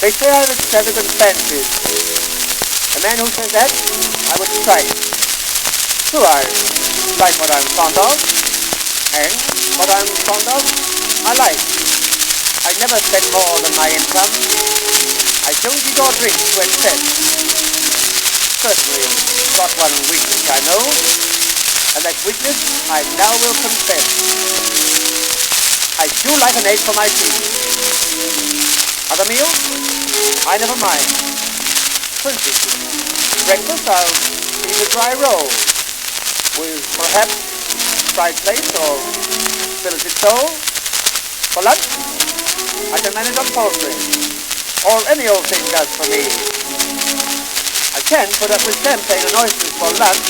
They say I have extravagant fancies. The man who says that, I would strike. True, I like what I'm fond of, and what I'm fond of, I like. I never spend more than my income. I don't eat or drink to excess. Certainly, got one weakness I know, and that weakness I now will confess. I do like an egg for my tea. Other meals? I never mind. For instance, breakfast I'll eat a dry roll, with perhaps fried plate or filleted sole. For lunch, I can manage on poultry, or any old thing does for me. I can put up with champagne and oysters for lunch,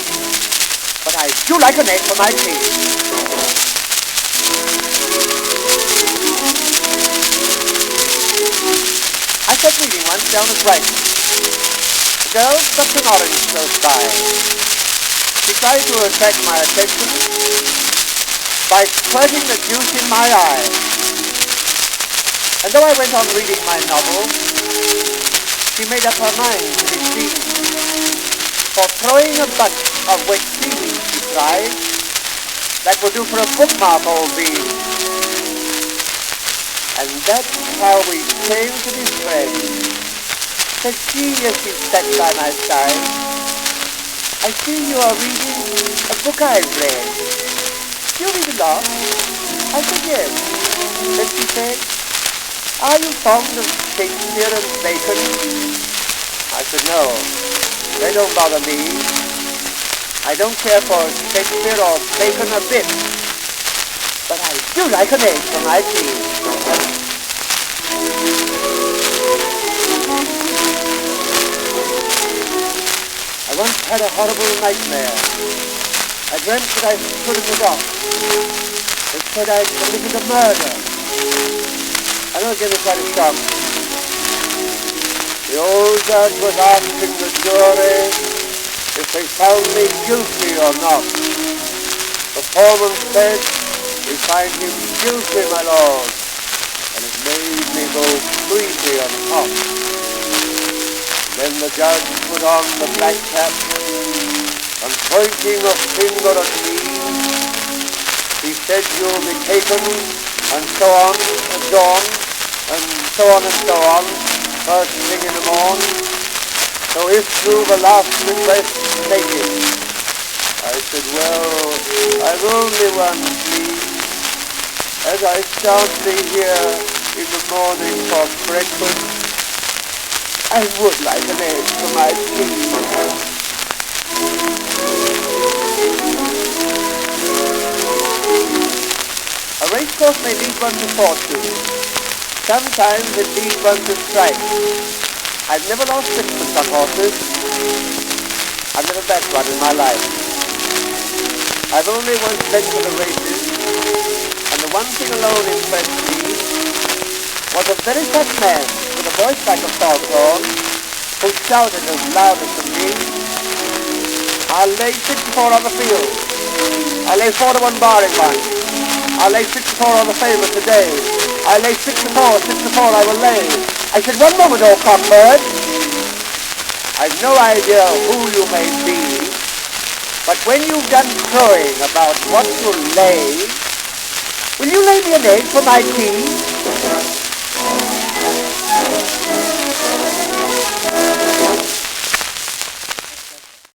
but I do like an egg for my tea. I sat reading once down at Brighton. The girl plucked an orange close by. She tried to attract my attention by squirting the juice in my eye. And though I went on reading my novel, she made up her mind to be seen. For throwing a bunch of wet seaweed, she cried, that would do for a bookmark, old bean. And that's how we came to be friends, said she as she sat by my side. I see you are reading a book I've read. Do you read a lot? I said yes. Then she said, are you fond of Shakespeare and Bacon? I said no, they don't bother me. I don't care for Shakespeare or Bacon a bit. But I do like an egg for my tea. I once had a horrible nightmare. I dreamt that I stood in the dock. They said I'd committed a murder. I know it gave me quite a shock. The old judge was asking the jury if they found me guilty or not. The foreman said, we find him guilty, my lord, and it made me go creepy on top. Then the judge put on the black cap, and pointing a finger at me, he said, you'll be taken, and so on, at dawn, and so on and so on, first thing in the morn. So if through the last request, take it. I said, well, I've only one plea. As I shan't be here in the morning for breakfast, I would like an egg for my tea. A racecourse may lead one to fortune. Sometimes it leads one to strife. I've never lost sixpence on horses. I've never bet one in my life. I've only once been to the races, and the one thing alone impressed me was a very fat man with a voice like a foghorn who shouted as loud as could be, I'll lay 64 on the field. I'll lay 4 to 1 barring one. I'll lay 64 on the favourite today. I'll lay 64 I will lay. I said, one moment, old cockbird. I've no idea who you may be, but when you've done crowing about what you'll lay, will you lay me an egg for my tea?